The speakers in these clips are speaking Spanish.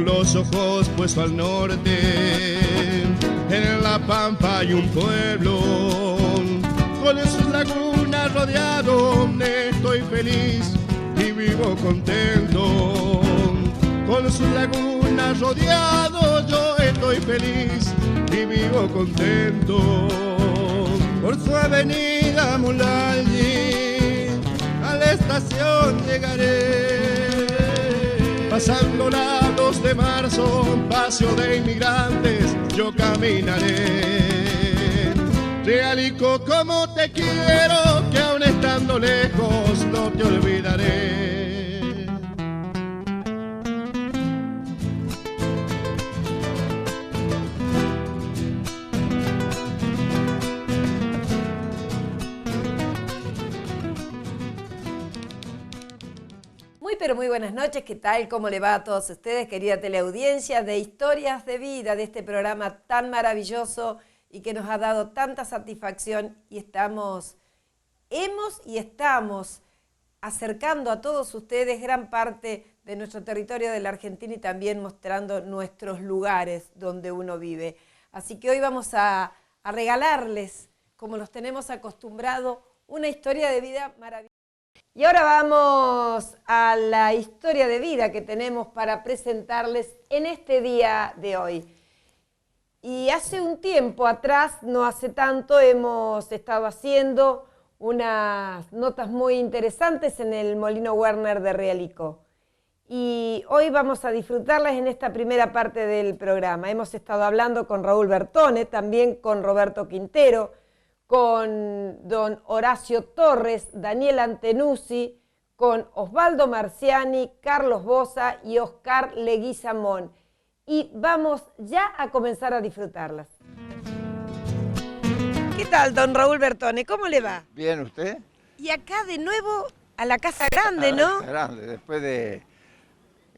con los ojos puestos al norte. En la pampa hay un pueblo, con sus lagunas rodeado, estoy feliz y vivo contento. Con sus lagunas rodeado, yo estoy feliz y vivo contento. Por su avenida Mulalli, a la estación llegaré. Pasando la 2 de marzo, paseo de inmigrantes, yo caminaré. Realico como te quiero, que aun estando lejos no te olvidaré. Pero muy buenas noches, ¿qué tal? ¿Cómo le va a todos ustedes, querida teleaudiencia de Historias de Vida, de este programa tan maravilloso y que nos ha dado tanta satisfacción? Y estamos acercando a todos ustedes gran parte de nuestro territorio de la Argentina y también mostrando nuestros lugares donde uno vive. Así que hoy vamos a regalarles, como los tenemos acostumbrado, una historia de vida maravillosa. Y ahora vamos a la historia de vida que tenemos para presentarles en este día de hoy. Y hace un tiempo atrás, no hace tanto, hemos estado haciendo unas notas muy interesantes en el Molino Werner de Realico. Y hoy vamos a disfrutarlas en esta primera parte del programa. Hemos estado hablando con Raúl Bertone, también con Roberto Quintero, con don Horacio Torres, Daniel Antenucci, con Osvaldo Marciani, Carlos Boza y Oscar Leguizamón. Y vamos ya a comenzar a disfrutarlas. ¿Qué tal, don Raúl Bertone? ¿Cómo le va? Bien, ¿usted? Y acá de nuevo a la Casa Grande, ¿no? Casa Grande, después de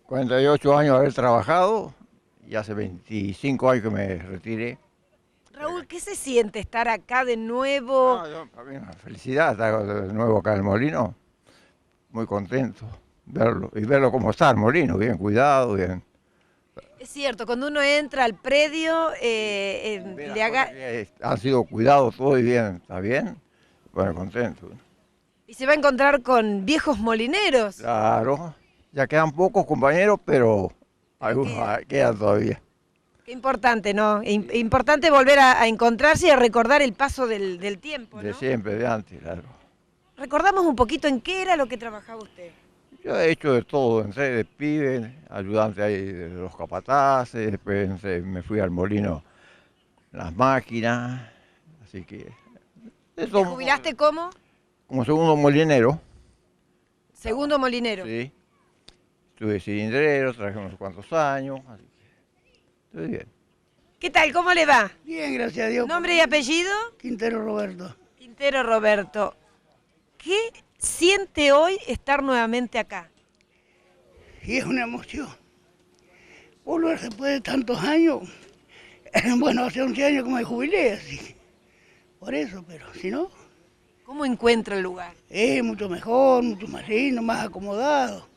48 años de haber trabajado, y hace 25 años que me retiré. Raúl, ¿qué se siente estar acá de nuevo? Para mí es una felicidad estar de nuevo acá en el molino. Muy contento verlo y verlo cómo está el molino, bien cuidado, bien. Es cierto, cuando uno entra al predio, Han sido cuidados todo y bien, ¿está bien? Bueno, contento. Y se va a encontrar con viejos molineros. Claro, ya quedan pocos compañeros, pero algunos quedan todavía. Qué importante, ¿no? Importante volver a encontrarse y a recordar el paso del tiempo, ¿no? De siempre, de antes, claro. Recordamos un poquito en qué era lo que trabajaba usted. Yo he hecho de todo, entré de pibe, ayudante ahí de los capataces, después me fui al molino, las máquinas, así que... ¿Te jubilaste cómo? Como segundo molinero. Segundo molinero. Sí. Estuve cilindrero, trabajé unos cuantos años, así que estoy bien. ¿Qué tal? ¿Cómo le va? Bien, gracias a Dios. ¿Nombre y apellido? Quintero Roberto. Quintero Roberto. ¿Qué siente hoy estar nuevamente acá? Y es una emoción. Volver después de tantos años. Bueno, hace 11 años que me jubilé, así que por eso, pero si no... ¿Cómo encuentra el lugar? Es mucho mejor, mucho más lindo, más acomodado.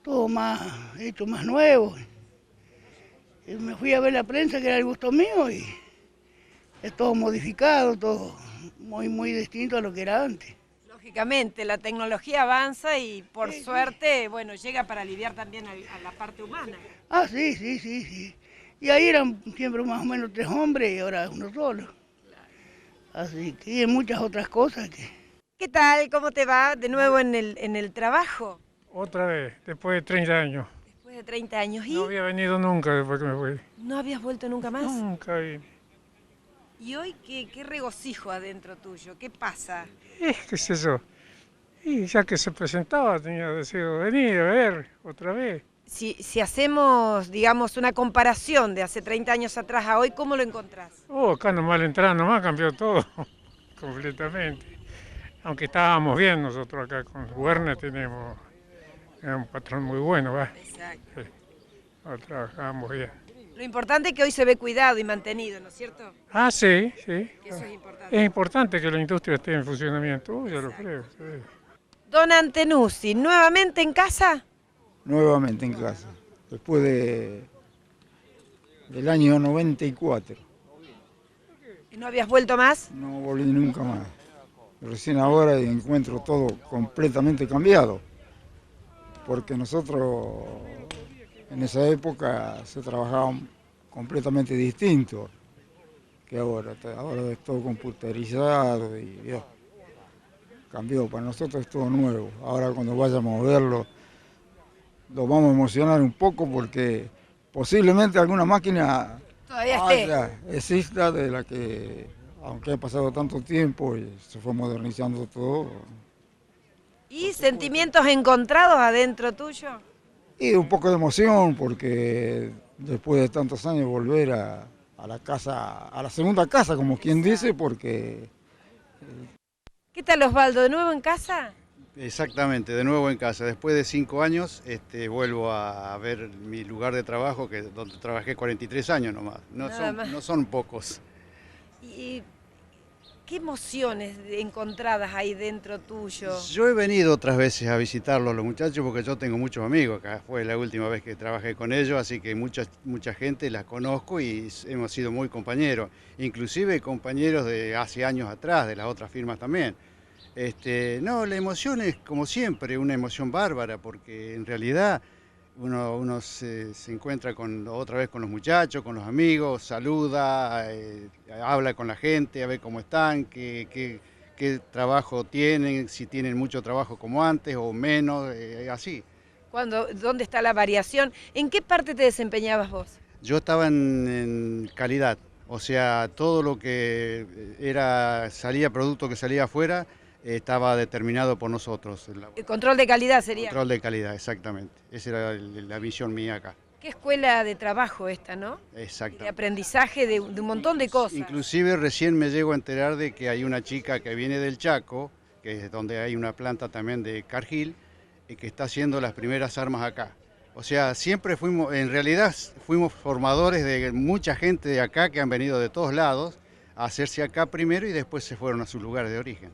Todo más hecho, más nuevo. Y me fui a ver la prensa, que era el gusto mío, y es todo modificado, todo muy distinto a lo que era antes. Lógicamente, la tecnología avanza y por suerte, bueno, llega para aliviar también a la parte humana. Ah, sí. Y ahí eran siempre más o menos 3 hombres y ahora uno solo. Así que hay muchas otras cosas que... ¿Qué tal? ¿Cómo te va de nuevo en el trabajo? Otra vez, después de 30 años. Después de 30 años. ¿Y? No había venido nunca después que me fui. ¿No habías vuelto nunca más? Nunca vine. ¿Y hoy qué regocijo adentro tuyo? ¿Qué pasa? ¿Qué es eso? Y ya que se presentaba tenía deseo de venir a ver otra vez. Si hacemos, digamos, una comparación de hace 30 años atrás a hoy, ¿cómo lo encontrás? Acá nomás la entrada nomás cambió todo, completamente. Aunque estábamos bien nosotros acá con Werner, tenemos un patrón muy bueno, ¿va? Exacto. Sí, trabajábamos bien. Lo importante es que hoy se ve cuidado y mantenido, ¿no es cierto? Ah, sí. Que eso es importante. Es importante que la industria esté en funcionamiento, yo lo creo. Sí. Don Antenucci, ¿nuevamente en casa? Nuevamente en casa. después del año 94. ¿Y no habías vuelto más? No volví nunca más. Recién ahora encuentro todo completamente cambiado, porque nosotros en esa época se trabajaba completamente distinto que ahora. Ahora es todo computerizado y Dios, cambió. Para nosotros es todo nuevo. Ahora cuando vayamos a verlo, lo vamos a emocionar un poco porque posiblemente alguna máquina Todavía exista de la que, aunque ha pasado tanto tiempo y se fue modernizando todo. ¿Y sentimientos encontrados adentro tuyo? Y un poco de emoción porque después de tantos años volver a la casa, a la segunda casa, como quien dice, porque... ¿Qué tal, Osvaldo? ¿De nuevo en casa? Exactamente, de nuevo en casa. Después de 5 años vuelvo a ver mi lugar de trabajo, donde trabajé 43 años nomás. No son pocos. ¿Y qué emociones encontradas hay dentro tuyo? Yo he venido otras veces a visitarlos los muchachos porque yo tengo muchos amigos acá. Fue la última vez que trabajé con ellos, así que mucha gente las conozco y hemos sido muy compañeros. Inclusive compañeros de hace años atrás, de las otras firmas también. No, la emoción es como siempre, una emoción bárbara, porque en realidad uno se encuentra otra vez con los muchachos, con los amigos, saluda, habla con la gente, a ver cómo están, qué trabajo tienen, si tienen mucho trabajo como antes o menos, así. ¿Dónde está la variación? ¿En qué parte te desempeñabas vos? Yo estaba en calidad, o sea, todo lo que producto que salía afuera, estaba determinado por nosotros. ¿El control de calidad sería? Control de calidad, exactamente. Esa era la visión mía acá. Qué escuela de trabajo esta, ¿no? Exacto. De aprendizaje de un montón de cosas. Inclusive recién me llego a enterar de que hay una chica que viene del Chaco, que es donde hay una planta también de Cargill, y que está haciendo las primeras armas acá. O sea, en realidad fuimos formadores de mucha gente de acá que han venido de todos lados a hacerse acá primero y después se fueron a sus lugares de origen.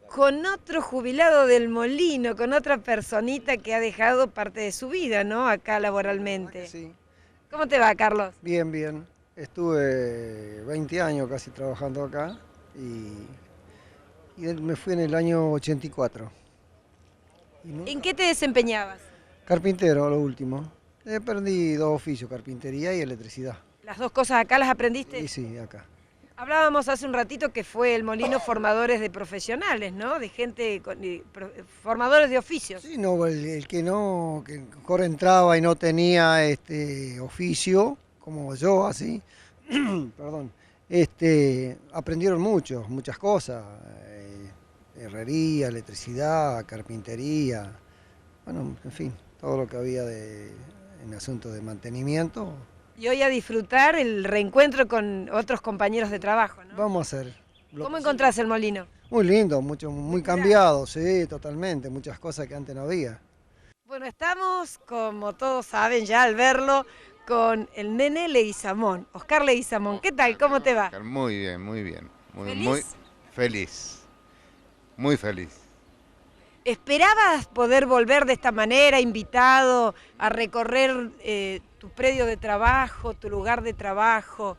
Con otro jubilado del Molino, con otra personita que ha dejado parte de su vida, ¿no? Acá laboralmente. Sí. ¿Cómo te va, Carlos? Bien, bien. Estuve 20 años casi trabajando acá y me fui en el año 84. ¿En qué te desempeñabas? Carpintero, lo último. Aprendí 2 oficios, carpintería y electricidad. ¿Las dos cosas acá las aprendiste? Y sí, acá. Hablábamos hace un ratito que fue el Molino formadores de profesionales, ¿no? De gente, formadores de oficios. Sí, no, el que mejor entraba y no tenía oficio, como yo, así, perdón, aprendieron muchas cosas, herrería, electricidad, carpintería, bueno, en fin, todo lo que había en asuntos de mantenimiento. Y hoy a disfrutar el reencuentro con otros compañeros de trabajo, ¿no? Vamos a hacer. ¿Cómo encontrás el Molino? Muy lindo, muy cambiado, sí, totalmente, muchas cosas que antes no había. Bueno, estamos, como todos saben ya al verlo, con el nene Leguizamón, Oscar Leguizamón. ¿Qué tal? ¿Cómo te va? Muy bien, muy bien. ¿Feliz? Muy feliz. Muy feliz. ¿Esperabas poder volver de esta manera, invitado a recorrer tu predio de trabajo, tu lugar de trabajo?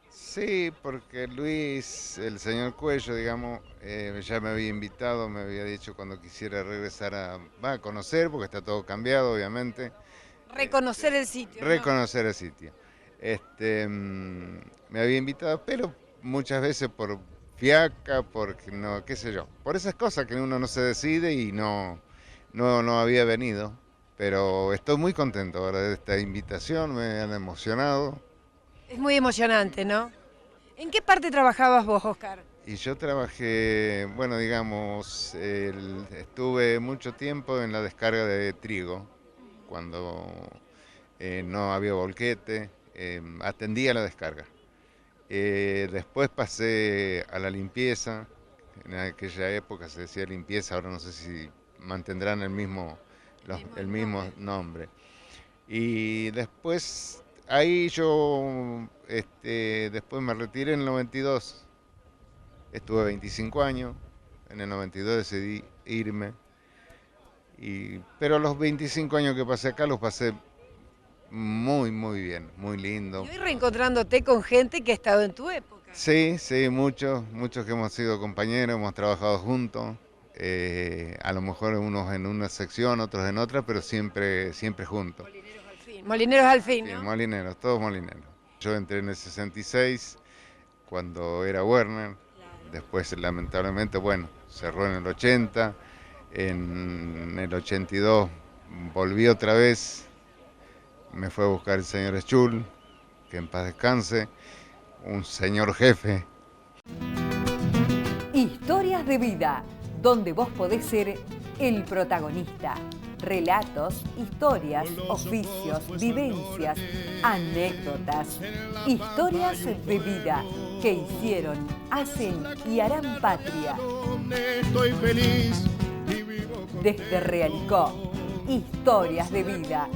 Sí, porque Luis, el señor Cuello, digamos, ya me había invitado, me había dicho cuando quisiera regresar a conocer, porque está todo cambiado, obviamente. Reconocer el sitio. Reconocer el sitio. Me había invitado, pero muchas veces por fiaca, porque no, qué sé yo, por esas cosas que uno no se decide y no había venido. Pero estoy muy contento ahora de esta invitación, me han emocionado. Es muy emocionante, ¿no? ¿En qué parte trabajabas vos, Oscar? Y yo trabajé, bueno, digamos, estuve mucho tiempo en la descarga de trigo, cuando no había volquete, atendía la descarga. Después pasé a la limpieza, en aquella época se decía limpieza, ahora no sé si mantendrán el mismo nombre. Y después, ahí yo, después me retiré en el 92, estuve 25 años, en el 92 decidí irme, pero los 25 años que pasé acá los pasé muy bien, muy lindo. Y hoy reencontrándote con gente que ha estado en tu época. Sí, muchos que hemos sido compañeros, hemos trabajado juntos, a lo mejor unos en una sección, otros en otra, pero siempre juntos. Molineros al fin, ¿no? Sí, molineros, todos molineros. Yo entré en el 66, cuando era Werner, después lamentablemente, bueno, cerró en el 80, en el 82 volví otra vez, me fue a buscar el señor Schul, que en paz descanse, un señor jefe. Historias de vida, donde vos podés ser el protagonista. Relatos, historias, oficios, vivencias, anécdotas, historias de vida que hicieron, hacen y harán patria. Desde Realicó, Historias de Vida.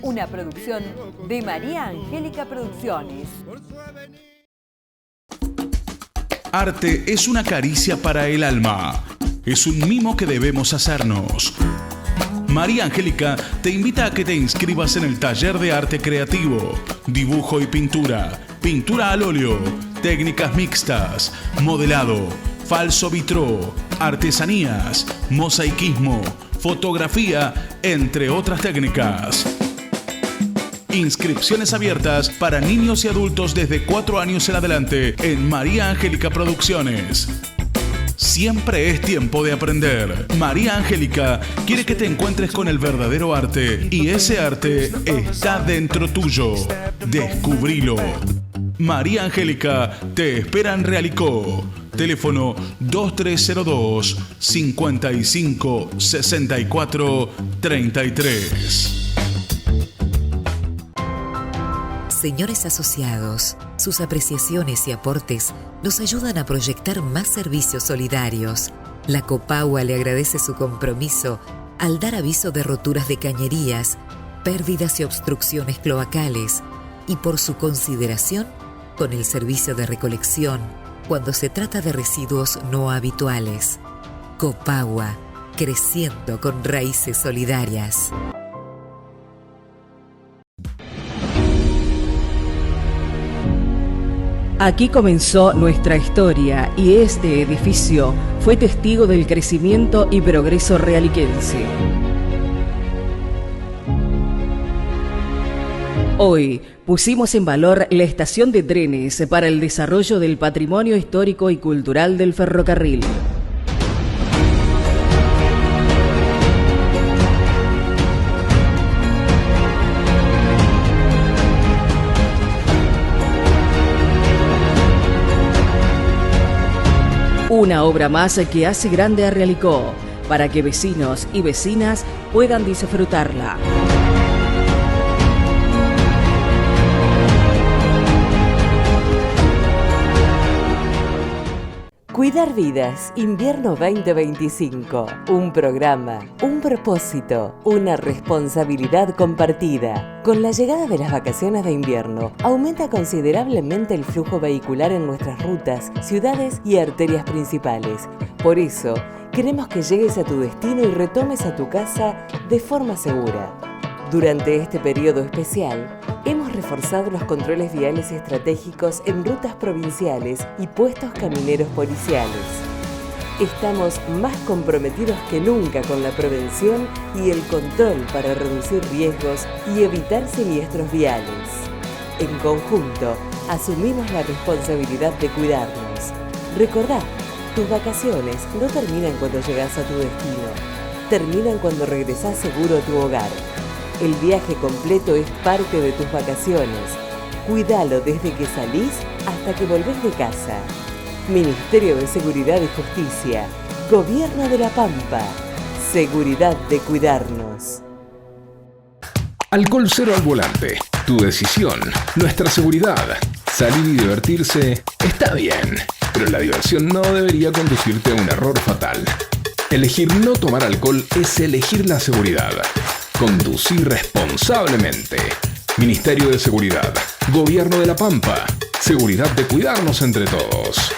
Una producción de María Angélica Producciones. Arte es una caricia para el alma. Es un mimo que debemos hacernos. María Angélica te invita a que te inscribas en el taller de arte creativo, dibujo y pintura, pintura al óleo, técnicas mixtas, modelado, falso vitró, artesanías, mosaicismo, fotografía, entre otras técnicas. Inscripciones abiertas para niños y adultos desde 4 años en adelante en María Angélica Producciones. Siempre es tiempo de aprender. María Angélica quiere que te encuentres con el verdadero arte y ese arte está dentro tuyo. Descubrilo. María Angélica te espera en Realicó. Teléfono 2302 55 64 33. Señores asociados, sus apreciaciones y aportes nos ayudan a proyectar más servicios solidarios. La Copagua le agradece su compromiso al dar aviso de roturas de cañerías, pérdidas y obstrucciones cloacales y por su consideración con el servicio de recolección cuando se trata de residuos no habituales. Copagua, creciendo con raíces solidarias. Aquí comenzó nuestra historia y este edificio fue testigo del crecimiento y progreso realiquense. Hoy pusimos en valor la estación de trenes para el desarrollo del patrimonio histórico y cultural del ferrocarril. Una obra más que hace grande a Realicó, para que vecinos y vecinas puedan disfrutarla. Cuidar Vidas, Invierno 2025. Un programa, un propósito, una responsabilidad compartida. Con la llegada de las vacaciones de invierno, aumenta considerablemente el flujo vehicular en nuestras rutas, ciudades y arterias principales. Por eso, queremos que llegues a tu destino y retomes a tu casa de forma segura. Durante este periodo especial, hemos reforzado los controles viales estratégicos en rutas provinciales y puestos camineros policiales. Estamos más comprometidos que nunca con la prevención y el control para reducir riesgos y evitar siniestros viales. En conjunto, asumimos la responsabilidad de cuidarnos. Recordá, tus vacaciones no terminan cuando llegas a tu destino, terminan cuando regresás seguro a tu hogar. El viaje completo es parte de tus vacaciones. Cuídalo desde que salís hasta que volvés de casa. Ministerio de Seguridad y Justicia. Gobierno de La Pampa. Seguridad de cuidarnos. Alcohol cero al volante. Tu decisión. Nuestra seguridad. Salir y divertirse está bien, pero la diversión no debería conducirte a un error fatal. Elegir no tomar alcohol es elegir la seguridad. Conducir responsablemente. Ministerio de Seguridad. Gobierno de La Pampa. Seguridad de cuidarnos entre todos.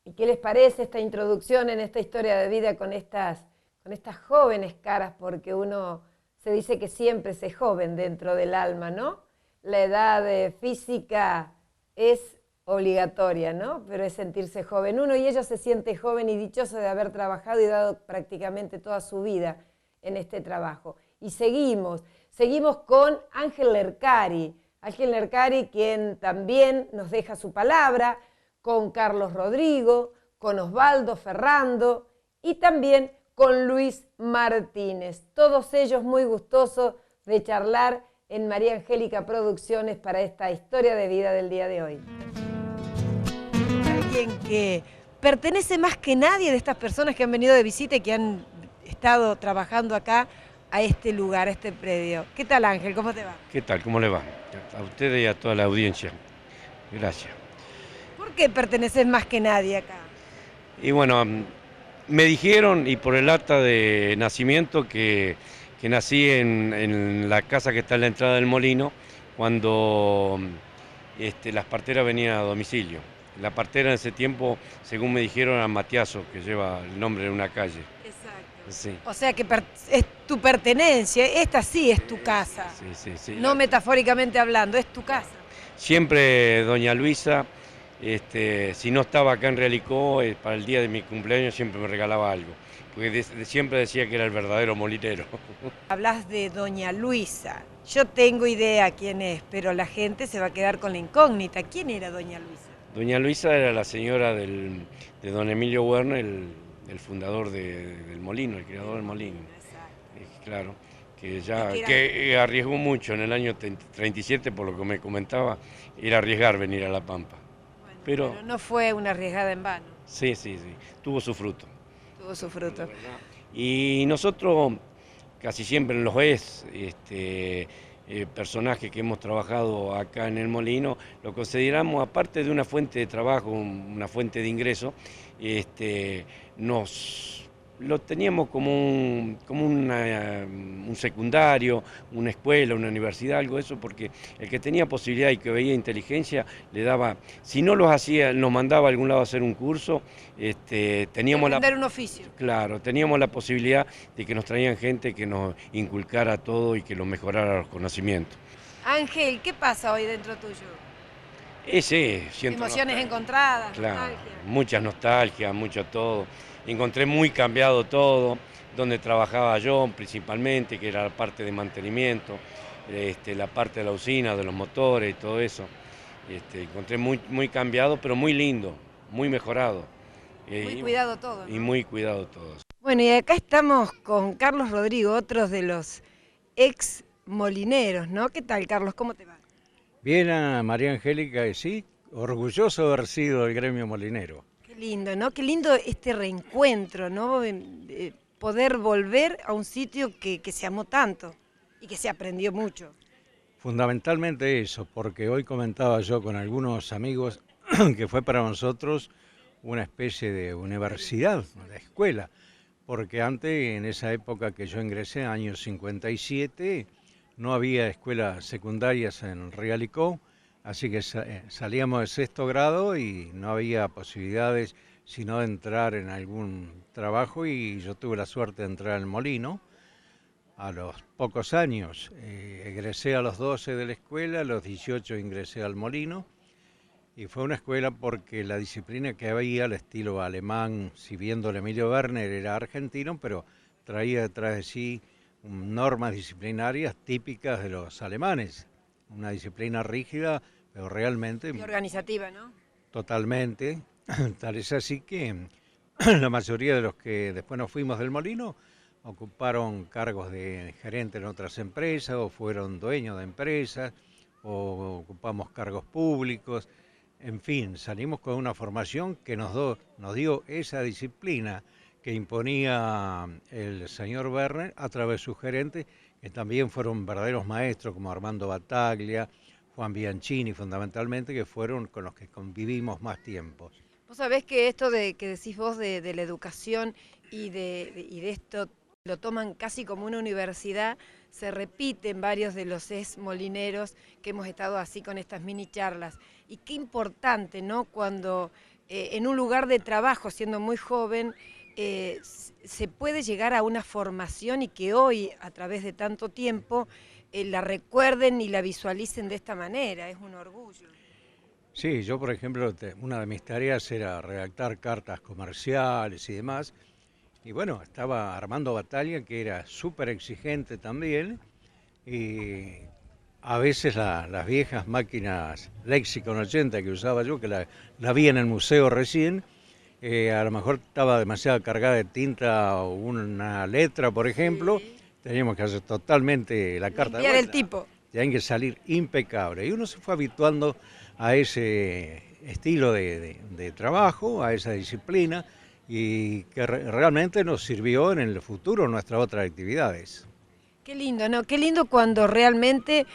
¿Y qué les parece esta introducción en esta historia de vida con estas con estas jóvenes caras, porque uno se dice que siempre se es joven dentro del alma, ¿no? La edad física es obligatoria, ¿no? Pero es sentirse joven. Uno y ella se siente joven y dichoso de haber trabajado y dado prácticamente toda su vida en este trabajo. Y seguimos con Ángel Lercari. Ángel Lercari, quien también nos deja su palabra, con Carlos Rodrigo, con Osvaldo Ferrando y también con Luis Martínez. Todos ellos muy gustosos de charlar en María Angélica Producciones para esta historia de vida del día de hoy. Alguien que pertenece más que nadie de estas personas que han venido de visita y que han estado trabajando acá a este lugar, a este predio. ¿Qué tal, Ángel? ¿Cómo te va? ¿Qué tal? ¿Cómo le va? A ustedes y a toda la audiencia. Gracias. ¿Por qué perteneces más que nadie acá? Y bueno, me dijeron, y por el acta de nacimiento, que nací en la casa que está en la entrada del molino, cuando las parteras venían a domicilio. La partera en ese tiempo, según me dijeron, era Matiazo, que lleva el nombre de una calle. Exacto. Sí. O sea que es tu pertenencia, esta sí es tu casa. Sí. No metafóricamente hablando, es tu casa. Siempre doña Luisa, si no estaba acá en Realicó, para el día de mi cumpleaños siempre me regalaba algo, porque siempre decía que era el verdadero molinero. Hablas de doña Luisa. Yo tengo idea quién es, pero la gente se va a quedar con la incógnita. ¿Quién era doña Luisa? Doña Luisa era la señora de don Emilio Werner, el fundador del molino, el creador del molino. Claro, que arriesgó mucho en el año 37, por lo que me comentaba, era arriesgar venir a La Pampa. Bueno, pero no fue una arriesgada en vano. Sí, tuvo su fruto. Tuvo su fruto. Y nosotros casi siempre en los personajes que hemos trabajado acá en el molino, lo consideramos, aparte de una fuente de trabajo, una fuente de ingreso, lo teníamos como un secundario, una escuela, una universidad, algo de eso, porque el que tenía posibilidad y que veía inteligencia le daba, si no los hacía, nos mandaba a algún lado a hacer un curso, teníamos aprender un oficio. Claro, teníamos la posibilidad de que nos traían gente que nos inculcara todo y que nos mejorara los conocimientos. Ángel, ¿qué pasa hoy dentro tuyo? Siento emociones encontradas, claro, nostalgia. Muchas nostalgias, mucho todo. Encontré muy cambiado todo, donde trabajaba yo principalmente, que era la parte de mantenimiento, la parte de la usina, de los motores y todo eso. Encontré muy cambiado, pero muy lindo, muy mejorado. Muy cuidado todo, ¿no? Y muy cuidado todo. Bueno, y acá estamos con Carlos Rodrigo, otros de los ex molineros, ¿no? ¿Qué tal, Carlos? ¿Cómo te va? Bien, María Angélica, sí, orgulloso de haber sido del gremio molinero. Qué lindo, ¿no? Qué lindo este reencuentro, ¿no? Poder volver a un sitio que se amó tanto y que se aprendió mucho. Fundamentalmente eso, porque hoy comentaba yo con algunos amigos que fue para nosotros una especie de universidad, de escuela, porque antes, en esa época que yo ingresé, año 57, no había escuelas secundarias en Realicó, así que salíamos de sexto grado y no había posibilidades sino de entrar en algún trabajo, y yo tuve la suerte de entrar al molino a los pocos años. Egresé a los 12 de la escuela, a los 18 ingresé al molino, y fue una escuela porque la disciplina que había, el estilo alemán, si viendo el Emilio Werner era argentino, pero traía detrás de sí normas disciplinarias típicas de los alemanes, una disciplina rígida, pero realmente... Y organizativa, ¿no? Totalmente, tal es así que la mayoría de los que después nos fuimos del molino ocuparon cargos de gerente en otras empresas, o fueron dueños de empresas, o ocupamos cargos públicos, en fin, salimos con una formación que nos dio esa disciplina que imponía el señor Werner a través de sus gerentes, que también fueron verdaderos maestros, como Armando Battaglia, Juan Bianchini, fundamentalmente, que fueron con los que convivimos más tiempo. Vos sabés que esto que decís vos de la educación y de esto lo toman casi como una universidad, se repite en varios de los ex molineros que hemos estado así con estas mini charlas. Y qué importante, ¿no? Cuando en un lugar de trabajo, siendo muy joven, se puede llegar a una formación y que hoy, a través de tanto tiempo, la recuerden y la visualicen de esta manera. Es un orgullo. Sí, yo por ejemplo, una de mis tareas era redactar cartas comerciales y demás. Y bueno, estaba Armando Batalla, que era súper exigente también. Y a veces las viejas máquinas Lexicon 80 que usaba yo, que la vi en el museo recién, a lo mejor estaba demasiado cargada de tinta o una letra, por ejemplo, teníamos que hacer totalmente la carta de vuelta. El tipo. Tenían que salir impecable. Y uno se fue habituando a ese estilo de trabajo, a esa disciplina, y que realmente nos sirvió en el futuro nuestras otras actividades. Qué lindo, ¿no? Qué lindo cuando realmente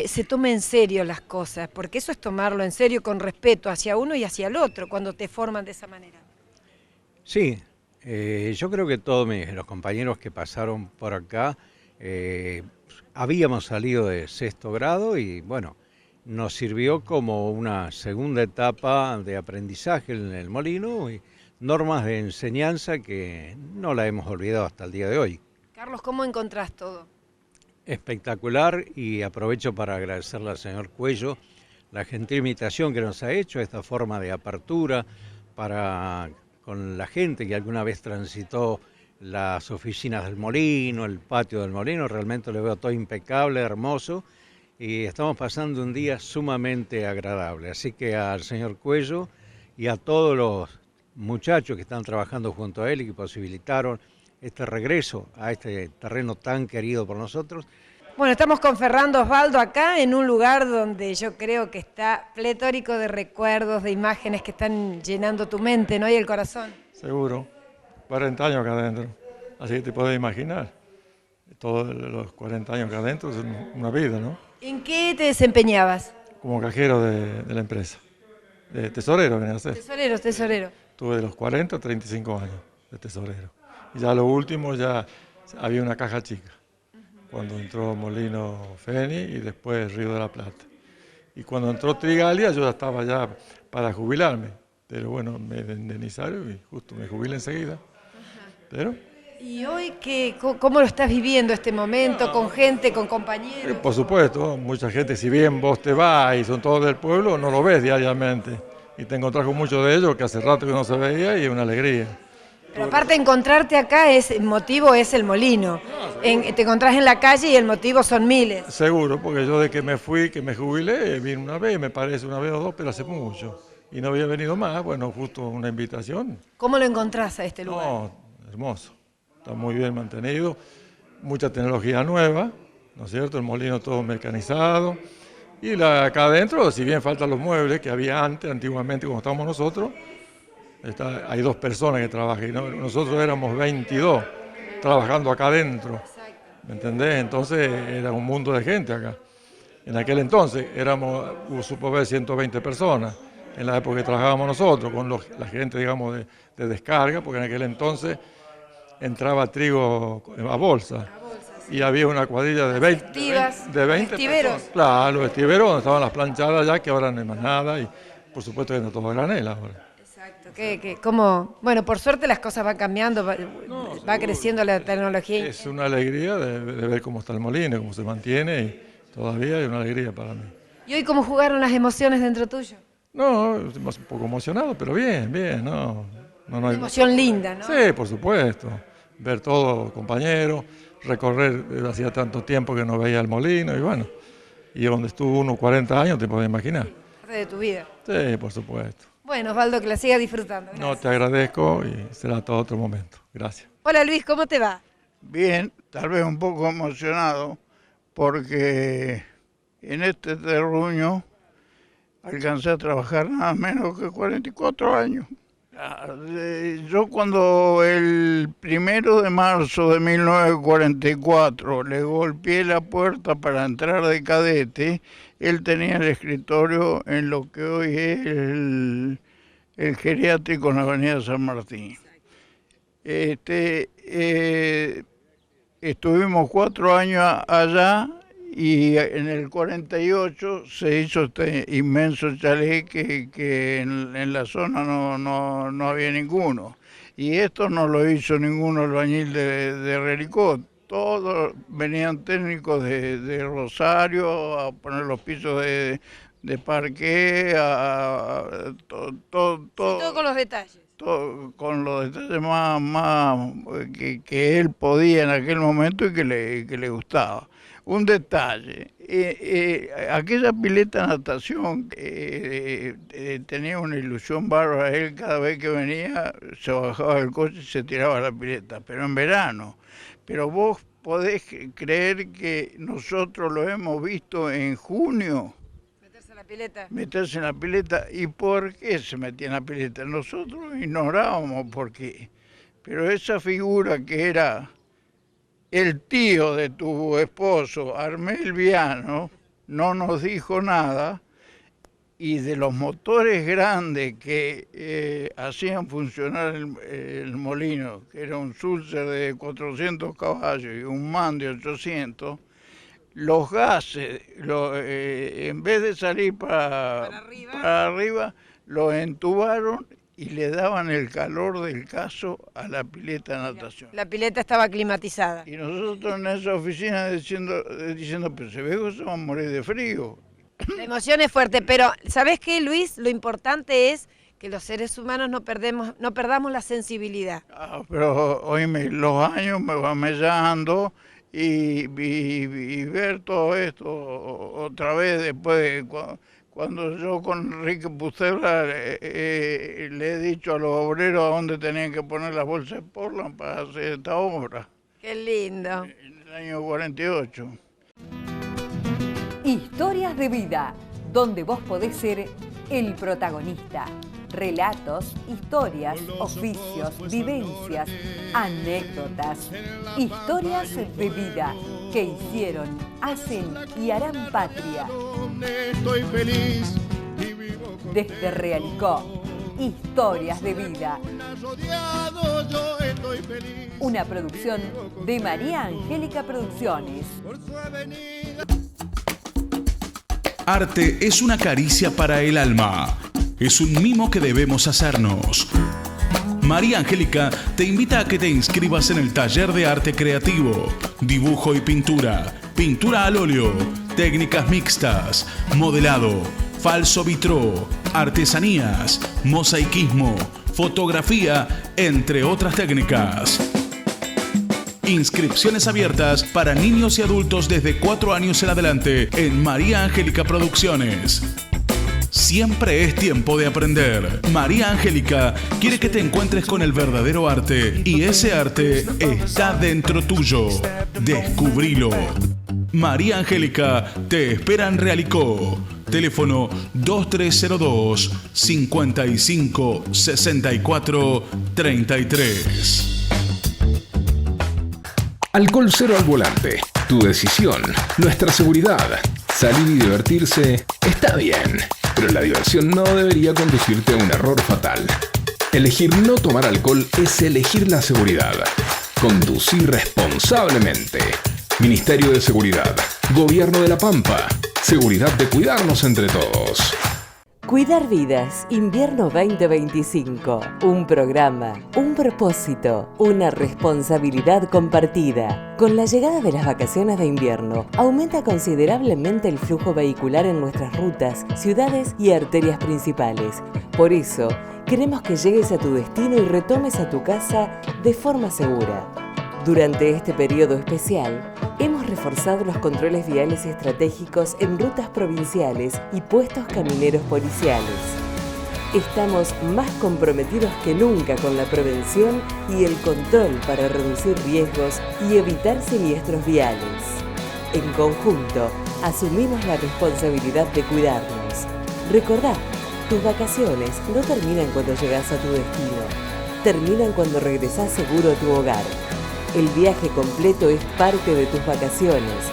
se toma en serio las cosas, porque eso es tomarlo en serio con respeto hacia uno y hacia el otro, cuando te forman de esa manera. Sí, yo creo que todos los compañeros que pasaron por acá habíamos salido de 6º grado y bueno, nos sirvió como una segunda etapa de aprendizaje en el molino y normas de enseñanza que no la hemos olvidado hasta el día de hoy. Carlos, ¿cómo encontrás todo? Espectacular, y aprovecho para agradecerle al señor Cuello la gentil invitación que nos ha hecho, esta forma de apertura con la gente que alguna vez transitó las oficinas del molino, el patio del molino. Realmente lo veo todo impecable, hermoso, y estamos pasando un día sumamente agradable. Así que al señor Cuello y a todos los muchachos que están trabajando junto a él y que posibilitaron este regreso a este terreno tan querido por nosotros. Bueno, estamos con Fernando Osvaldo acá en un lugar donde yo creo que está pletórico de recuerdos, de imágenes que están llenando tu mente, ¿no? Y el corazón. Seguro, 40 años acá adentro, así que te puedes imaginar, todos los 40 años acá adentro es una vida, ¿no? ¿En qué te desempeñabas? Como cajero de la empresa, de tesorero venía a ser. Tesorero. Tuve de los 40 a 35 años de tesorero. Y ya lo último, ya había una caja chica, cuando entró Molino Feni y después Río de la Plata. Y cuando entró Trigalia yo ya estaba ya para jubilarme, pero bueno, me indemnizaron y justo me jubilé enseguida. Pero... ¿Y hoy cómo lo estás viviendo este momento, con gente, con compañeros? Por supuesto, mucha gente, si bien vos te vas y son todos del pueblo, no lo ves diariamente. Y te encontrás con muchos de ellos que hace rato que no se veía y es una alegría. Pero aparte de encontrarte acá, el motivo es el molino. Te encontrás en la calle y el motivo son miles. Seguro, porque yo de que me fui, que me jubilé, vine una vez, me parece una vez o dos, pero hace mucho. Y no había venido más, bueno, justo una invitación. ¿Cómo lo encontrás a este lugar? No, hermoso. Está muy bien mantenido, mucha tecnología nueva, ¿no es cierto? El molino todo mecanizado. Y acá adentro, si bien faltan los muebles que había antiguamente, como estábamos nosotros, hay 2 personas que trabajan, y nosotros éramos 22 trabajando acá adentro, ¿me entendés? Entonces era un mundo de gente acá. En aquel entonces supo haber 120 personas, en la época que trabajábamos nosotros, con la gente, digamos, de descarga, porque en aquel entonces entraba trigo a bolsa. Y había una cuadrilla de 20 estiveros. Claro, los estiveros donde estaban las planchadas ya, que ahora no hay más nada, y por supuesto que no todo granel ahora. Exacto, bueno, por suerte las cosas van cambiando, va creciendo la tecnología. Es una alegría de ver cómo está el molino, cómo se mantiene, y todavía es una alegría para mí. ¿Y hoy cómo jugaron las emociones dentro tuyo? No, un poco emocionado, pero bien, no una emoción linda, ¿no? Sí, por supuesto, ver todo, compañeros, recorrer, hacía tanto tiempo que no veía el molino, y bueno, y donde estuvo uno 40 años, te podés imaginar. Parte de tu vida. Sí, por supuesto. Bueno, Osvaldo, que la siga disfrutando. Gracias. No, te agradezco y será todo otro momento. Gracias. Hola Luis, ¿cómo te va? Bien, tal vez un poco emocionado, porque en este terruño alcancé a trabajar nada menos que 44 años. Yo cuando el 1 de marzo de 1944 le golpeé la puerta para entrar de cadete, él tenía el escritorio en lo que hoy es el geriátrico en la avenida San Martín. Estuvimos 4 años allá y en el 48 se hizo este inmenso chalet que en la zona no había ninguno. Y esto no lo hizo ningún albañil de Realicó. Todos venían técnicos de Rosario a poner los pisos de parqué, todo con los detalles. Con los detalles más que él podía en aquel momento y que le gustaba. Un detalle, aquella pileta de natación tenía una ilusión bárbara. Él cada vez que venía se bajaba del coche y se tiraba a la pileta, pero en verano. Pero vos podés creer que nosotros lo hemos visto en junio. Meterse en la pileta. ¿Y por qué se metía en la pileta? Nosotros ignorábamos por qué. Pero esa figura que era el tío de tu esposo, Armel Viano, no nos dijo nada, y de los motores grandes que hacían funcionar el molino, que era un Sulzer de 400 caballos y un MAN de 800, los gases, en vez de salir para arriba, los entubaron y le daban el calor del caso a la pileta de natación. La pileta estaba climatizada. Y nosotros en esa oficina diciendo, pero se ve que se van a morir de frío. La emoción es fuerte, pero ¿sabés qué, Luis? Lo importante es que los seres humanos no perdamos la sensibilidad. Pero, oíme, los años me van mellando y ver todo esto otra vez después cuando yo con Enrique Pustebla le he dicho a los obreros a dónde tenían que poner las bolsas de Portland para hacer esta obra. Qué lindo. En el año 48. Historias de vida, donde vos podés ser el protagonista. Relatos, historias, oficios, vivencias, anécdotas. Historias de vida que hicieron, hacen y harán patria. Estoy feliz. Desde Realicó, Historias de vida. Una producción de María Angélica Producciones. Arte es una caricia para el alma. Es un mimo que debemos hacernos. María Angélica te invita a que te inscribas en el taller de arte creativo, dibujo y pintura, pintura al óleo, técnicas mixtas, modelado, falso vitró, artesanías, mosaicismo, fotografía, entre otras técnicas. Inscripciones abiertas para niños y adultos desde 4 años en adelante en María Angélica Producciones. Siempre es tiempo de aprender. María Angélica quiere que te encuentres con el verdadero arte y ese arte está dentro tuyo. Descubrilo. María Angélica te espera en Realicó. Teléfono 2302 55 64 33. Alcohol cero al volante. Tu decisión, nuestra seguridad. Salir y divertirse está bien, pero la diversión no debería conducirte a un error fatal. Elegir no tomar alcohol es elegir la seguridad. Conducir responsablemente. Ministerio de Seguridad. Gobierno de La Pampa. Seguridad de cuidarnos entre todos. Cuidar Vidas, Invierno 2025. Un programa, un propósito, una responsabilidad compartida. Con la llegada de las vacaciones de invierno, aumenta considerablemente el flujo vehicular en nuestras rutas, ciudades y arterias principales. Por eso, queremos que llegues a tu destino y retomes a tu casa de forma segura. Durante este periodo especial, hemos reforzado los controles viales estratégicos en rutas provinciales y puestos camineros policiales. Estamos más comprometidos que nunca con la prevención y el control para reducir riesgos y evitar siniestros viales. En conjunto, asumimos la responsabilidad de cuidarnos. Recordá, tus vacaciones no terminan cuando llegas a tu destino, terminan cuando regresás seguro a tu hogar. El viaje completo es parte de tus vacaciones.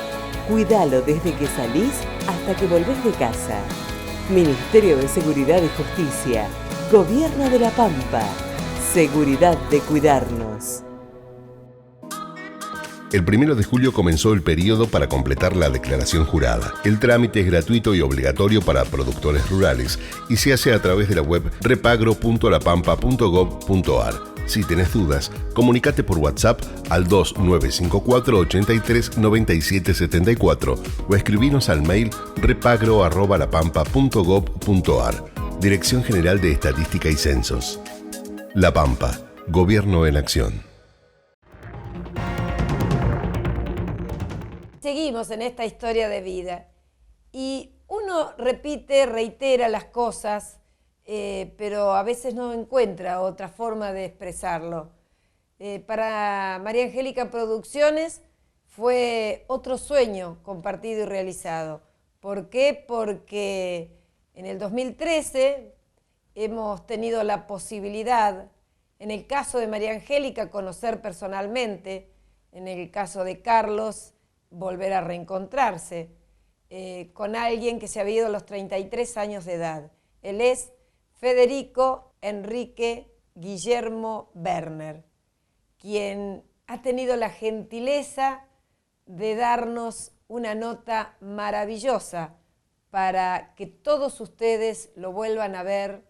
Cuídalo desde que salís hasta que volvés de casa. Ministerio de Seguridad y Justicia. Gobierno de La Pampa. Seguridad de cuidarnos. El 1 de julio comenzó el periodo para completar la declaración jurada. El trámite es gratuito y obligatorio para productores rurales y se hace a través de la web repagro.lapampa.gov.ar. Si tenés dudas, comunícate por WhatsApp al 2954 83 97 74 o escribinos al mail repagro@lapampa.gov.ar. Dirección General de Estadística y Censos. La Pampa, Gobierno en Acción. Seguimos en esta historia de vida y uno repite, reitera las cosas, pero a veces no encuentra otra forma de expresarlo. Para María Angélica Producciones fue otro sueño compartido y realizado. ¿Por qué? Porque en el 2013 hemos tenido la posibilidad, en el caso de María Angélica, conocer personalmente, en el caso de Carlos, volver a reencontrarse con alguien que se había ido a los 33 años de edad. Él es Federico Enrique Guillermo Werner, quien ha tenido la gentileza de darnos una nota maravillosa para que todos ustedes lo vuelvan a ver,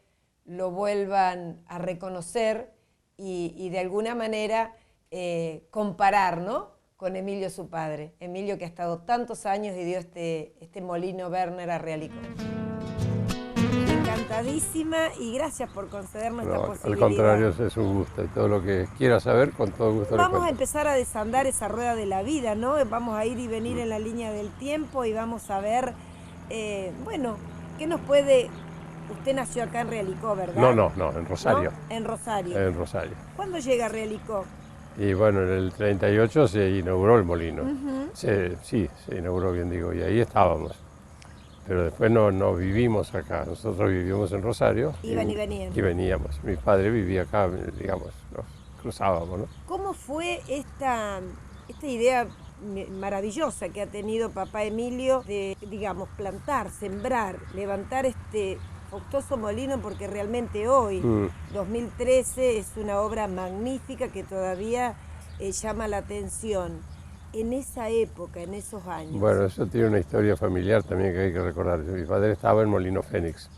lo vuelvan a reconocer y de alguna manera comparar, ¿no?, con Emilio, su padre. Emilio, que ha estado tantos años y dio este molino Werner a Realicó. Encantadísima y gracias por concedernos esta posibilidad. Al contrario, es un gusto. Y todo lo que quiera saber, con todo gusto. Vamos a empezar a desandar esa rueda de la vida, ¿no? Vamos a ir y venir en la línea del tiempo y vamos a ver, bueno, ¿qué nos puede...? Usted nació acá en Realicó, ¿verdad? No, en Rosario. ¿No? En Rosario. En Rosario. ¿Cuándo llega a Realicó? Y bueno, en el 38 se inauguró el molino. Se inauguró, bien digo, y ahí estábamos. Pero después no vivimos acá, nosotros vivimos en Rosario. Iban y venían. Y veníamos. Mi padre vivía acá, digamos, nos cruzábamos, ¿no? ¿Cómo fue esta idea maravillosa que ha tenido papá Emilio de, digamos, plantar, sembrar, levantar este fastuoso molino? Porque realmente hoy, 2013, es una obra magnífica que todavía llama la atención. En esa época, en esos años. Bueno, eso tiene una historia familiar también que hay que recordar. Mi padre estaba en Molino Fénix,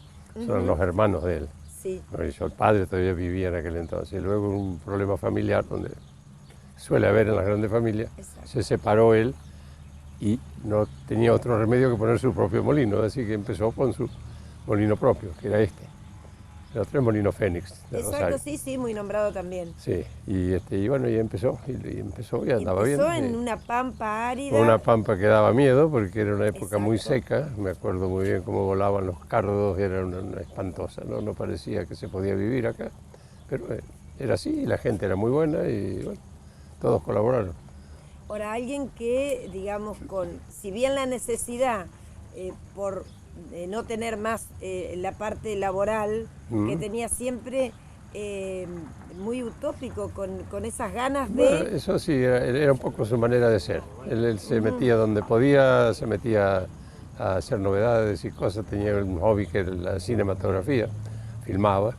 son los hermanos de él. Sí. El padre todavía vivía en aquel entonces. Luego un problema familiar, donde suele haber en las grandes familias, se separó él y no tenía otro remedio que poner su propio molino, así que empezó con su molino propio, que era este. El otro es Molino Fénix de Rosario. Exacto, sí, muy nombrado también. Sí, y bueno, y empezó y andaba bien. Empezó en una pampa árida. Una pampa que daba miedo porque era una época muy seca. Me acuerdo muy bien cómo volaban los cardos, era una espantosa, no parecía que se podía vivir acá. Pero era así, y la gente era muy buena y bueno, todos colaboraron. Ahora, alguien que, digamos, si bien la necesidad por no tener más la parte laboral, que tenía siempre muy utópico, con esas ganas de... Bueno, eso sí, era un poco su manera de ser. Él se metía donde podía, se metía a hacer novedades y cosas. Tenía un hobby que era la cinematografía, filmaba.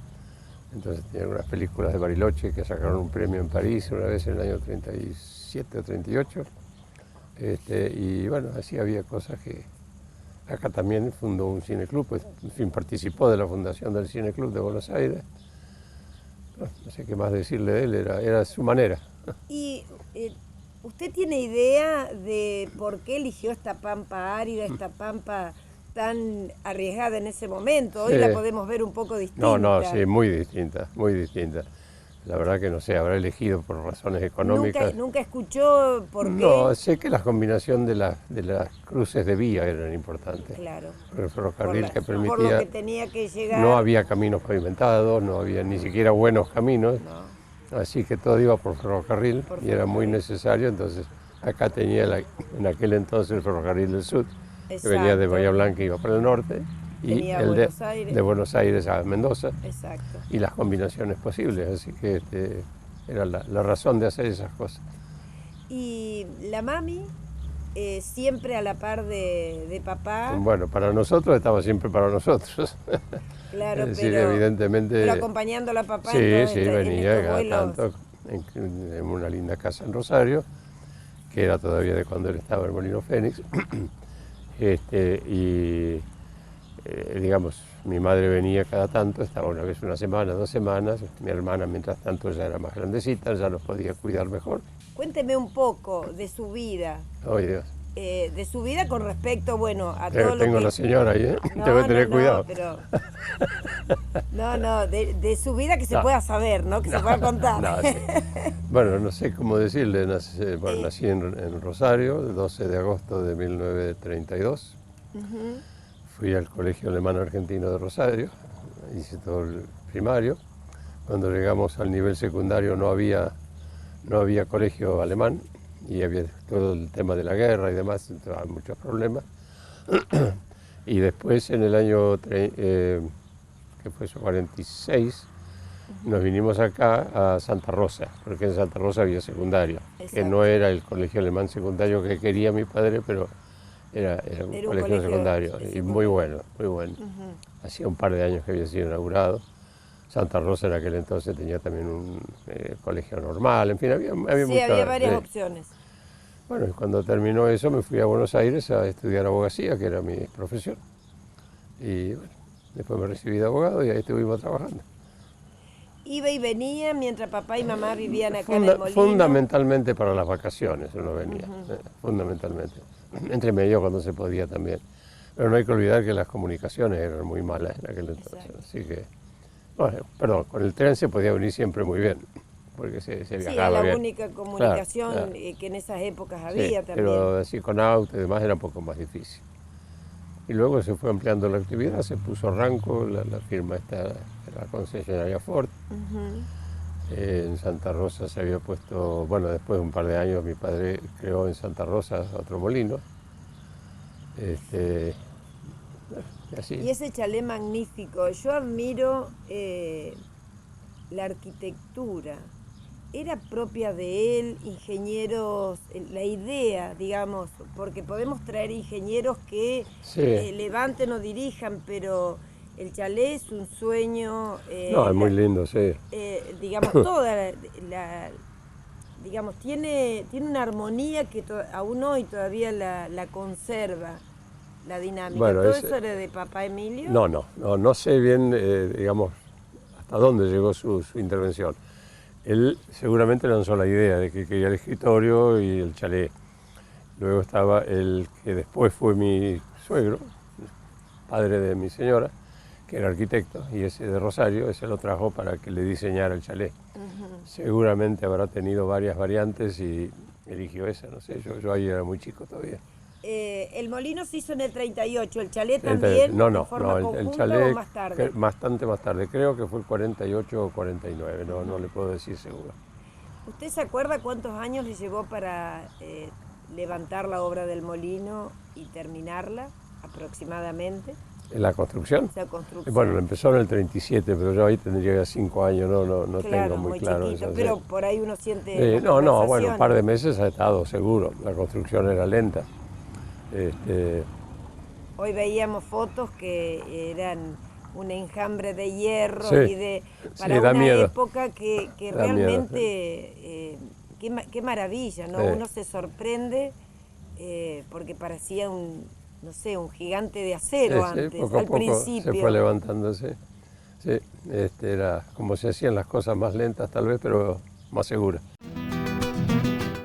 Entonces tenía unas películas de Bariloche que sacaron un premio en París una vez en el año 37 o 38. Y bueno, así había cosas que... Acá también fundó un cineclub, pues, en fin, participó de la fundación del Cineclub de Buenos Aires. No sé qué más decirle de él, era su manera. ¿Y usted tiene idea de por qué eligió esta pampa árida, esta pampa tan arriesgada en ese momento? Hoy la podemos ver un poco distinta. No, sí, muy distinta, muy distinta. La verdad que no sé, habrá elegido por razones económicas. ¿Nunca escuchó por qué? No, sé que la combinación de las cruces de vía eran importantes. Claro. El ferrocarril que permitía... Por lo que tenía que llegar... No había caminos pavimentados, no había ni siquiera buenos caminos. No. Así que todo iba por ferrocarril y era muy necesario. Entonces acá tenía en aquel entonces el ferrocarril del sur, que venía de Bahía Blanca y iba para el norte. Y el de Buenos Aires a Mendoza. Exacto. Y las combinaciones posibles, así que era la razón de hacer esas cosas. ¿Y la mami siempre a la par de papá? Bueno, para nosotros estaba siempre para nosotros. Claro, es decir, evidentemente... Pero acompañando a la papá. Sí, venía cada tanto en una linda casa en Rosario, que era todavía de cuando él estaba en Molino Fénix. Y digamos, mi madre venía cada tanto, estaba una vez una semana, 2 semanas, mi hermana mientras tanto ya era más grandecita, ya nos podía cuidar mejor. Cuénteme un poco de su vida. Oh, Dios. De su vida con respecto, bueno, a todo lo que... Tengo la señora ahí, ¿eh? Tengo que tener cuidado. Pero... de su vida que se pueda saber, ¿no? Que se pueda contar. Sí. Bueno, no sé cómo decirle, nací en Rosario, el 12 de agosto de 1932. Fui al Colegio Alemán Argentino de Rosario, hice todo el primario. Cuando llegamos al nivel secundario no había colegio alemán y había todo el tema de la guerra y demás, entraban muchos problemas. Y después en el año que fue eso, 46, nos vinimos acá a Santa Rosa, porque en Santa Rosa había secundario, que no era el colegio alemán secundario que quería mi padre, pero era un colegio secundario y muy bueno, muy bueno. Hacía un par de años que había sido inaugurado. Santa Rosa en aquel entonces tenía también un colegio normal, en fin, había varias opciones. Bueno, y cuando terminó eso me fui a Buenos Aires a estudiar abogacía, que era mi profesión. Y bueno, después me recibí de abogado y ahí estuvimos trabajando. ¿Iba y venía mientras papá y mamá vivían acá en el Molino? Fundamentalmente para las vacaciones uno venía, fundamentalmente. Entre medio cuando se podía también. Pero no hay que olvidar que las comunicaciones eran muy malas en aquel entonces. Así que, bueno, perdón, con el tren se podía venir siempre muy bien, porque se viajaba bien. La única comunicación que en esas épocas había también. Pero así con auto y demás era un poco más difícil. Y luego se fue ampliando la actividad, se puso Ranco, la firma esta, la concesionaria Ford. En Santa Rosa se había puesto, bueno, después de un par de años mi padre creó en Santa Rosa otro molino. Así. Y ese chalet magnífico, yo admiro la arquitectura. ¿Era propia de él, ingenieros, la idea, digamos, porque podemos traer ingenieros que levanten o dirijan, pero el chalet es un sueño... no, es muy lindo, sí. Digamos, toda digamos, tiene una armonía que aún hoy todavía la conserva, la dinámica. Bueno, ¿Todo eso era de papá Emilio? No sé bien, digamos, hasta dónde llegó su intervención. Él seguramente lanzó la idea de que quería el escritorio y el chalet. Luego estaba el que después fue mi suegro, padre de mi señora, que era arquitecto, y ese de Rosario, ese lo trajo para que le diseñara el chalet. Seguramente habrá tenido varias variantes y eligió esa, no sé, yo ahí era muy chico todavía. El molino se hizo en el 38, ¿el chalet también? No, el chalet o más tarde? Bastante más tarde, creo que fue el 48 o 49, no le puedo decir seguro. ¿Usted se acuerda cuántos años le llevó para levantar la obra del molino y terminarla aproximadamente? ¿En la construcción? La construcción. Bueno, empezó en el 37, pero yo ahí tendría ya 5 años, no tengo muy claro. Chiquito, pero por ahí uno siente... bueno, un par de meses ha estado seguro, la construcción era lenta. Hoy veíamos fotos que eran un enjambre de hierro para una miedo. Época que realmente, qué maravilla, ¿no? Uno se sorprende porque parecía un gigante de acero antes, poco a al poco principio. Se fue levantándose. Sí, era como se hacían las cosas más lentas tal vez, pero más seguras.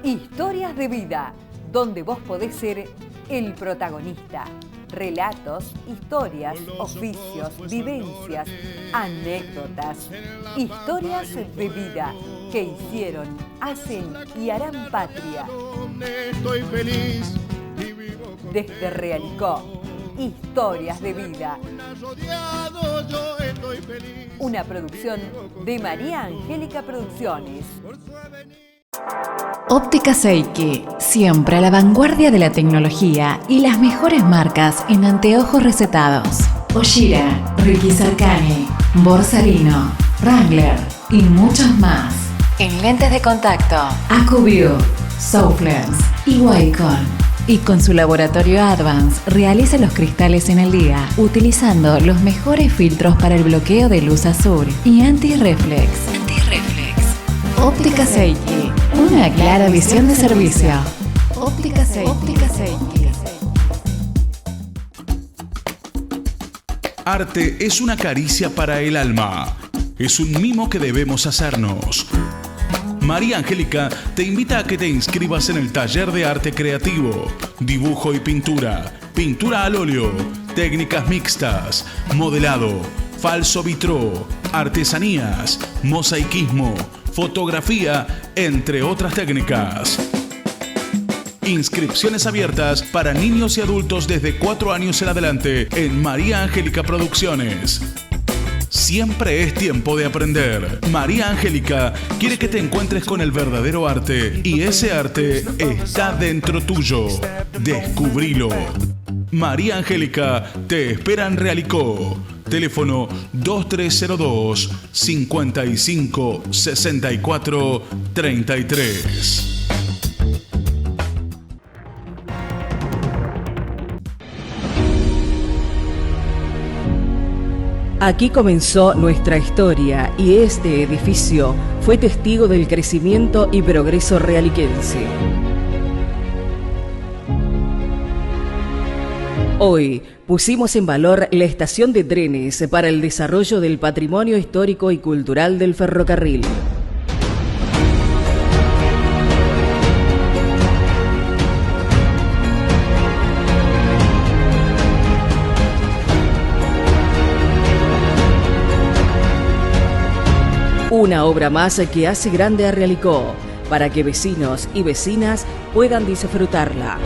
Historias de vida, donde vos podés ser el protagonista. Relatos, historias, oficios, vivencias, anécdotas, historias de vida que hicieron, hacen y harán patria. Estoy feliz. Desde Realicó, Historias de Vida. Una producción de María Angélica Producciones. Óptica Seiki, siempre a la vanguardia de la tecnología y las mejores marcas en anteojos recetados. Oshira, Ricky Sarkani, Borsalino, Wrangler y muchos más. En lentes de contacto, AcuView, Souflex y Wacom. Y con su laboratorio Advance realiza los cristales en el día utilizando los mejores filtros para el bloqueo de luz azul y anti-reflex. Óptica Seiki, una clara visión de servicio. Óptica Seiki. Arte es una caricia para el alma. Es un mimo que debemos hacernos. María Angélica te invita a que te inscribas en el taller de arte creativo, dibujo y pintura, pintura al óleo, técnicas mixtas, modelado, falso vitró, artesanías, mosaicismo, fotografía, entre otras técnicas. Inscripciones abiertas para niños y adultos desde 4 años en adelante en María Angélica Producciones. Siempre es tiempo de aprender. María Angélica quiere que te encuentres con el verdadero arte y ese arte está dentro tuyo. Descubrilo. María Angélica te espera en Realicó. Teléfono 2302 55 64 33. Aquí comenzó nuestra historia y este edificio fue testigo del crecimiento y progreso realiquense. Hoy pusimos en valor la estación de trenes para el desarrollo del patrimonio histórico y cultural del ferrocarril. Una obra más que hace grande a Realicó, para que vecinos y vecinas puedan disfrutarla.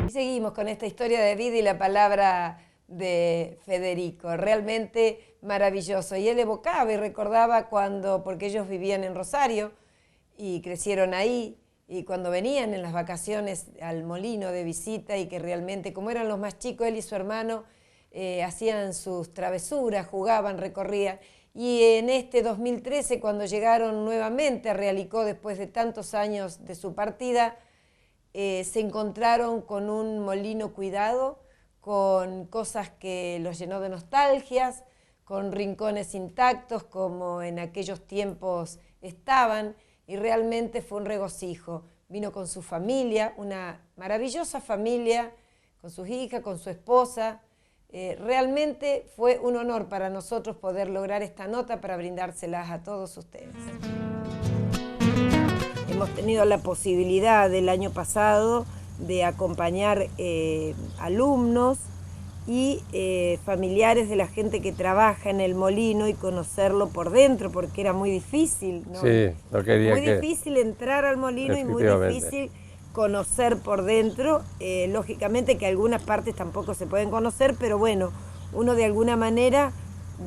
Y seguimos con esta historia de vida y la palabra de Federico, realmente maravilloso. Y él evocaba y recordaba cuando, porque ellos vivían en Rosario y crecieron ahí, y cuando venían en las vacaciones al molino de visita y que realmente, como eran los más chicos, él y su hermano hacían sus travesuras, jugaban, recorrían. Y en este 2013, cuando llegaron nuevamente a Realicó después de tantos años de su partida, se encontraron con un molino cuidado, con cosas que los llenó de nostalgias, con rincones intactos como en aquellos tiempos estaban, y realmente fue un regocijo. Vino con su familia, una maravillosa familia, con sus hijas, con su esposa. Realmente fue un honor para nosotros poder lograr esta nota para brindárselas a todos ustedes. Hemos tenido la posibilidad del año pasado de acompañar alumnos y familiares de la gente que trabaja en el molino y conocerlo por dentro, porque era muy difícil, ¿no? Sí, no quería muy difícil entrar al molino y muy difícil conocer por dentro. Lógicamente que algunas partes tampoco se pueden conocer, pero bueno, uno de alguna manera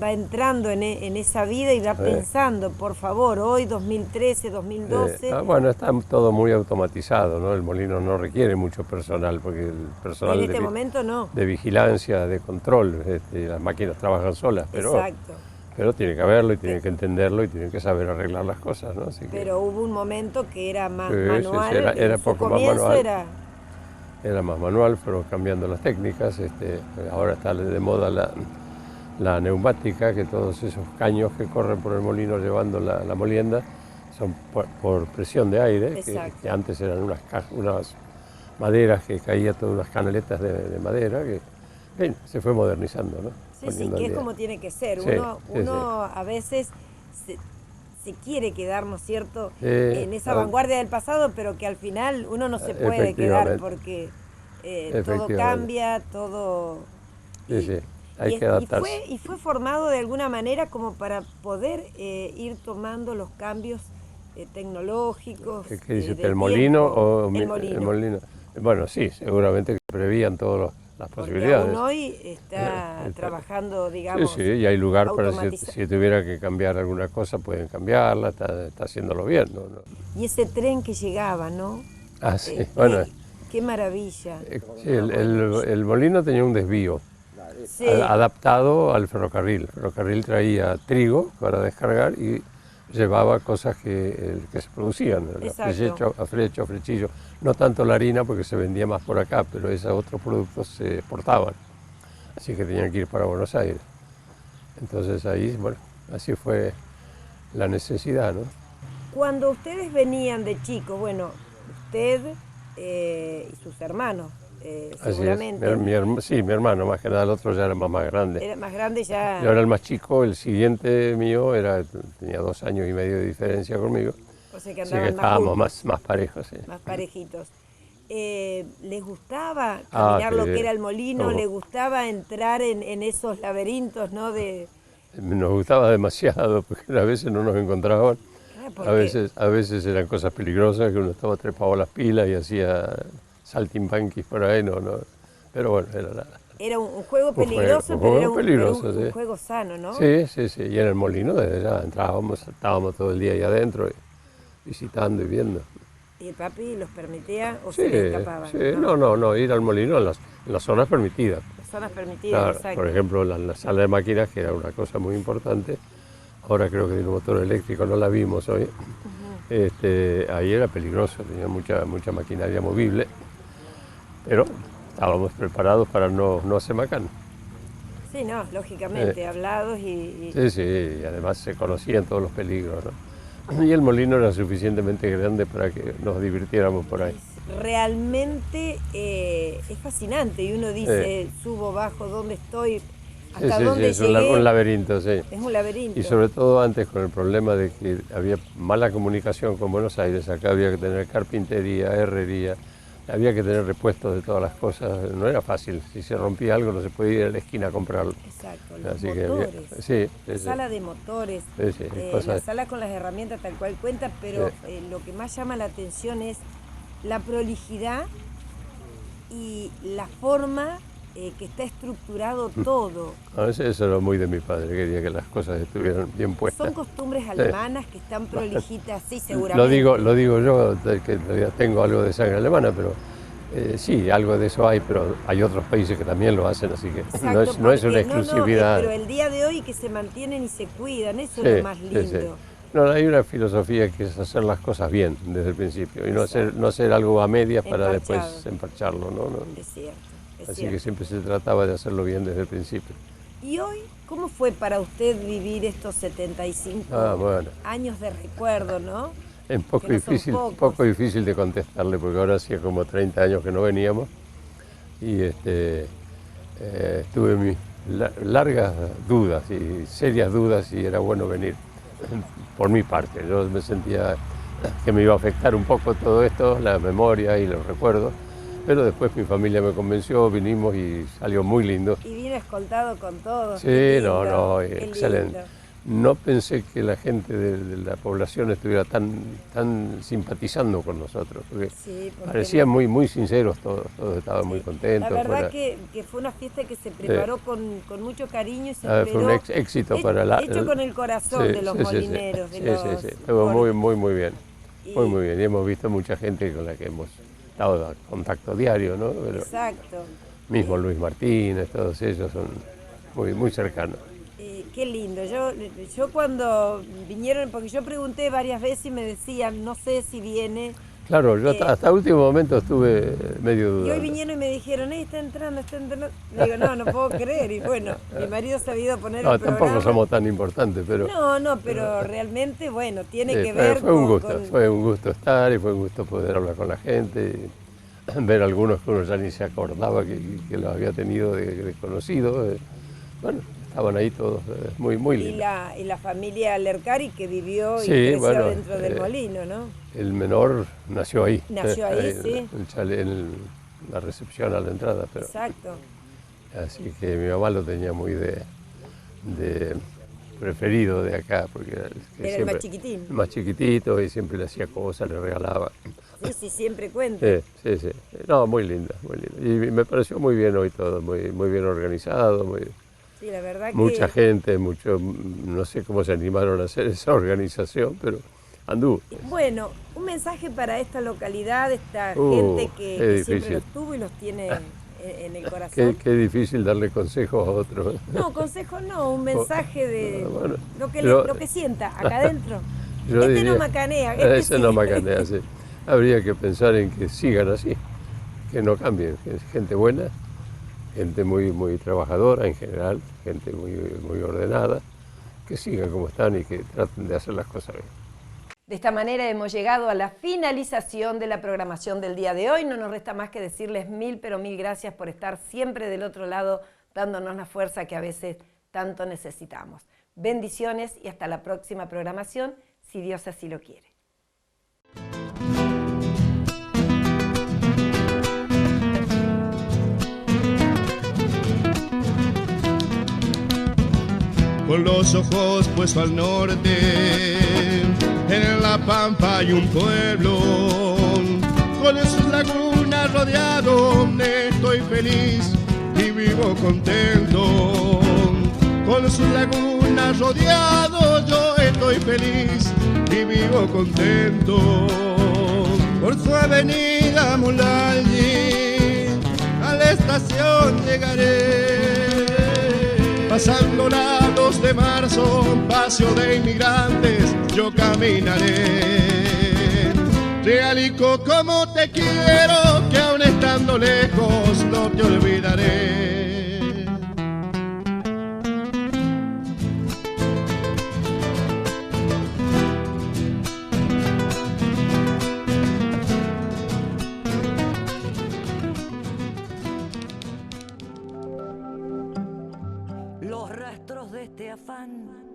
va entrando en esa vida y va pensando, por favor, hoy 2013, 2012... bueno, está todo muy automatizado, ¿no? El molino no requiere mucho personal, porque el personal en este momento no. De vigilancia, de control, las máquinas trabajan solas, pero, exacto. Pero tiene que haberlo y tiene que entenderlo y tiene que saber arreglar las cosas, ¿no? Así que, pero hubo un momento que era más manual, sí, era poco más manual. Era más manual, pero cambiando las técnicas. Ahora está de moda la neumática, que todos esos caños que corren por el molino llevando la molienda son por presión de aire, que antes eran unas maderas que caían todas unas canaletas de madera, que se fue modernizando, ¿no? Sí, que es como tiene que ser. Uno a veces se quiere quedar, ¿no es cierto?, en esa vanguardia del pasado, pero que al final uno no se puede quedar porque todo cambia, todo... Sí. Hay que adaptarse. Y fue formado de alguna manera como para poder ir tomando los cambios tecnológicos. ¿Qué dice usted, el molino o el molino? Bueno, sí, seguramente que prevían todas las posibilidades. Aún hoy está trabajando, digamos, sí, y hay lugar para si tuviera que cambiar alguna cosa, pueden cambiarla, está haciéndolo bien, ¿no? Y ese tren que llegaba, ¿no? Ah, sí, bueno. Qué maravilla. Sí, el molino tenía un desvío. Sí. Adaptado al ferrocarril. El ferrocarril traía trigo para descargar y llevaba cosas que se producían, frechillo, no tanto la harina porque se vendía más por acá, pero esos otros productos se exportaban, así que tenían que ir para Buenos Aires. Entonces ahí, bueno, así fue la necesidad, ¿no? Cuando ustedes venían de chicos, bueno, usted y sus hermanos, seguramente. Sí, mi hermano, más que nada, el otro ya era más grande. Era más grande ya. Yo era el más chico, el siguiente mío tenía 2 años y medio de diferencia conmigo. O sea que Así que andaban estábamos más más parejos, sí. Más parejitos. ¿Les gustaba caminar lo que era el molino? No. ¿Les gustaba entrar en esos laberintos, no? Nos gustaba demasiado, porque a veces no nos encontraban. ¿por A qué? veces eran cosas peligrosas, que uno estaba trepado a las pilas y hacía saltimbanquis por ahí, no. Pero bueno, Era un juego peligroso, juego pero peligroso, era un sí. juego sano, ¿no? Sí. Y en el molino desde ya estábamos todo el día ahí adentro, visitando y viendo. ¿Y el papi los permitía o Sí, se le escapaban? sí, no, ir al molino en las zonas permitidas. Las zonas permitidas, Claro, exacto. por ejemplo, la sala de máquinas, que era una cosa muy importante. Ahora creo que tiene un motor eléctrico, no la vimos hoy. Ahí era peligroso, tenía mucha maquinaria movible, pero estábamos preparados para no hacer macana. Sí, no, lógicamente, hablados y... Sí, y además se conocían todos los peligros, ¿no? Y el molino era suficientemente grande para que nos divirtiéramos por ahí. Realmente es fascinante y uno dice, subo, bajo, ¿dónde estoy? ¿Hasta Sí, dónde es llegué? un laberinto, sí. Es un laberinto. Y sobre todo antes con el problema de que había mala comunicación con Buenos Aires, acá había que tener carpintería, herrería, había que tener repuestos de todas las cosas, no era fácil, si se rompía algo no se podía ir a la esquina a comprarlo. Exacto, los Así motores, que la sala de motores, la cosas. sala con las herramientas tal cual cuenta, pero lo que más llama la atención es la prolijidad y la forma que está estructurado todo. A veces eso era muy de mi padre, quería que las cosas estuvieran bien puestas. Son costumbres alemanas que están prolijitas, sí, seguramente. Lo digo yo, que en realidad tengo algo de sangre alemana, pero sí, algo de eso hay, pero hay otros países que también lo hacen, así que Exacto, no es una exclusividad. pero el día de hoy que se mantienen y se cuidan, eso es lo más lindo. Sí. No, hay una filosofía que es hacer las cosas bien desde el principio y no hacer algo a medias para después empacharlo, ¿no? Es cierto. Así que siempre se trataba de hacerlo bien desde el principio. ¿Y hoy cómo fue para usted vivir estos 75 años de recuerdo, no? Es un poco difícil de contestarle, porque ahora hacía como 30 años que no veníamos y tuve mis largas dudas y serias dudas si era bueno venir por mi parte. Yo me sentía que me iba a afectar un poco todo esto, la memoria y los recuerdos. Pero después mi familia me convenció, vinimos y salió muy lindo. Y vino escoltado con todo. Sí, excelente. No pensé que la gente de la población estuviera tan simpatizando con nosotros, porque parecían muy sinceros todos estaban muy contentos. La verdad que fue una fiesta que se preparó con mucho cariño y se esperó. Fue un éxito para hecho con el corazón de los molineros. Estuvo muy bien, muy bien. Y hemos visto mucha gente con la que hemos estado en contacto diario, ¿no? Pero exacto. Mismo Luis Martínez, todos ellos son muy cercanos. Qué lindo. Yo cuando vinieron, porque yo pregunté varias veces y me decían, no sé si viene. Claro, yo hasta último momento estuve medio dudando. Y hoy vinieron y me dijeron, está entrando. Le digo, no puedo creer. Y bueno, mi marido se ha ido a poner el programa. Tampoco somos tan importantes, pero... pero realmente, bueno, tiene que ver fue un gusto estar y fue un gusto poder hablar con la gente, y ver algunos que uno ya ni se acordaba que los había tenido de conocidos. Bueno, estaban ahí todos, muy lindo. Y la familia Lercari que vivió y creció dentro del molino, ¿no? El menor nació ahí. Nació ahí, sí. En la recepción a la entrada. Pero, exacto. Así que mi mamá lo tenía muy de preferido de acá, porque era el más chiquitín. El más chiquitito y siempre le hacía cosas, le regalaba. Sí, siempre cuenta. Sí. No, muy linda. Y me pareció muy bien hoy todo, muy bien organizado, sí, la verdad mucha gente, no sé cómo se animaron a hacer esa organización, pero anduvo. Bueno, un mensaje para esta localidad, esta gente que siempre los tuvo y los tiene en el corazón. Qué difícil darle consejos a otros. No, consejos no, un mensaje de lo que sienta acá adentro. No macanea. Ese no macanea, sí. Habría que pensar en que sigan así, que no cambien, que es gente buena, gente muy trabajadora en general, gente muy ordenada, que sigan como están y que traten de hacer las cosas bien. De esta manera hemos llegado a la finalización de la programación del día de hoy. No nos resta más que decirles mil, pero mil gracias por estar siempre del otro lado, dándonos la fuerza que a veces tanto necesitamos. Bendiciones y hasta la próxima programación, si Dios así lo quiere. Con los ojos puestos al norte, en la pampa hay un pueblo, con sus lagunas rodeado, estoy feliz y vivo contento. Con sus lagunas rodeado, yo estoy feliz y vivo contento. Por su avenida Mulalli, a la estación llegaré. Pasando la 2 de marzo, paseo de inmigrantes, yo caminaré. Realico como te quiero, que aún estando lejos no te olvidaré. Los rastros de este afán